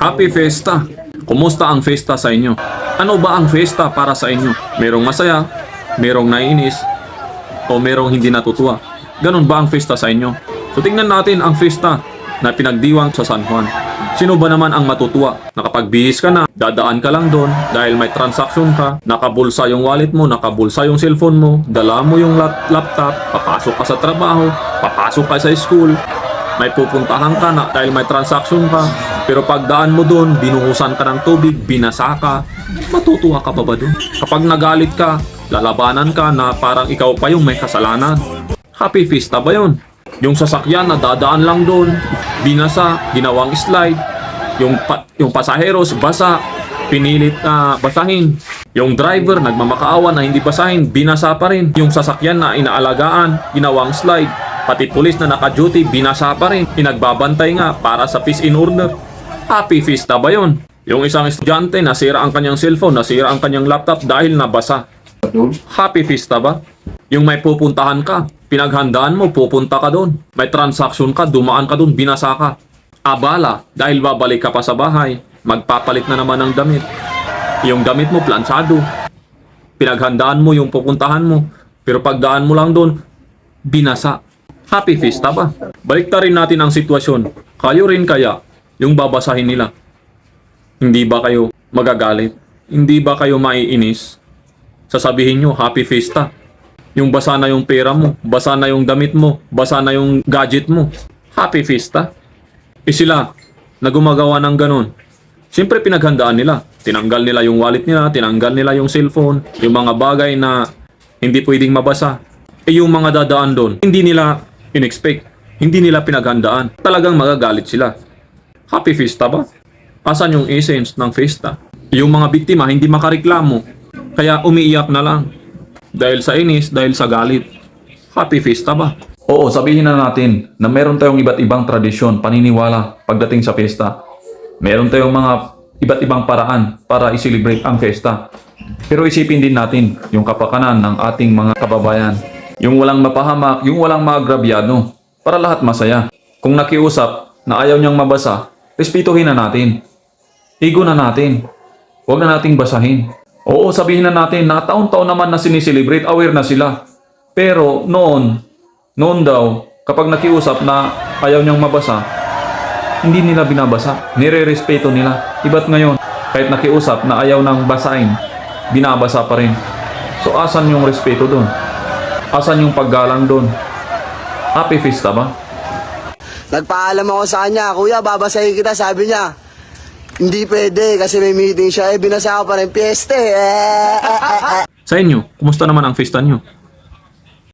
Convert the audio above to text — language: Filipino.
Happy Fiesta! Kumusta ang fiesta sa inyo? Ano ba ang fiesta para sa inyo? Merong masaya, merong naiinis, o merong hindi natutuwa? Ganun ba ang fiesta sa inyo? So tingnan natin ang fiesta na pinagdiwang sa San Juan. Sino ba naman ang matutuwa? Nakapagbihis ka na, dadaan ka lang doon dahil may transaction ka, nakabulsa yung wallet mo, nakabulsa yung cellphone mo, dala mo yung laptop, papasok ka sa trabaho, papasok ka sa school, may pupuntahan ka na dahil may transaction ka, pero pagdaan mo doon, binuhusan ka ng tubig, binasa ka, matutuwa ka pa ba doon? Kapag nagalit ka, lalabanan ka na parang ikaw pa yung may kasalanan. Happy Fiesta ba yun? Yung sasakyan na dadaan lang doon, binasa, ginawang slide, yung pasaheros basa, pinilit na basahin. Yung driver nagmamakaawa na hindi basahin, binasa pa rin. Yung sasakyan na inaalagaan, ginawang slide. Pati pulis na naka-duty, binasa pa rin. Pinagbabantay nga para sa peace in order. Happy Fiesta ba yun? Yung isang estudyante, nasira ang kanyang cellphone, nasira ang kanyang laptop dahil nabasa. Happy Fiesta ba? Yung may pupuntahan ka, pinaghandaan mo, pupunta ka doon. May transaction ka, dumaan ka doon, binasa ka. Abala, dahil babalik ka pa sa bahay, magpapalit na naman ng damit. Yung damit mo, plansado. Pinaghandaan mo yung pupuntahan mo, pero pagdaan mo lang doon, binasa. Happy Fiesta ba? Baliktarin natin ang sitwasyon. Kayo rin kaya yung babasahin nila? Hindi ba kayo magagalit? Hindi ba kayo maiinis? Sasabihin nyo, Happy Fiesta. Yung basa na yung pera mo, basa na yung damit mo, basa na yung gadget mo. Happy Fiesta. Sila na gumagawa ng ganun, siyempre pinaghandaan nila. Tinanggal nila yung wallet nila, tinanggal nila yung cellphone, yung mga bagay na hindi pwedeng mabasa. Yung mga dadaan doon, hindi nila in-expect, hindi nila pinaghandaan. Talagang magagalit sila. Happy Fiesta ba? Asan yung essence ng fiesta? Yung mga biktima hindi makareklamo, kaya umiiyak na lang. Dahil sa inis, dahil sa galit. Happy Fiesta ba? Oo, sabihin na natin na meron tayong iba't ibang tradisyon, paniniwala pagdating sa fiesta. Meron tayong mga iba't ibang paraan para i-celebrate ang fiesta. Pero isipin din natin yung kapakanan ng ating mga kababayan. Yung walang mapahamak, yung walang maagrabyado, para lahat masaya. Kung nakiusap na ayaw niyang mabasa, respetuhin na natin. Igo na natin. Huwag na nating basahin. Oo, sabihin na natin na taon-taon naman na siniselebrate, aware na sila. Pero noon daw, kapag nakiusap na ayaw niyang mabasa, hindi nila binabasa. Nire-respeto nila. Iba't ngayon, kahit nakiusap na ayaw nang basahin, binabasa pa rin. So asan yung respeto doon? Asan yung paggalang doon? Happy Fiesta ba? Nagpaalam ako sa kanya, kuya, babasahin kita, sabi niya. Hindi pwede kasi may meeting siya, binasa ko pa rin, piyeste. Sa inyo, kumusta naman ang fiesta nyo?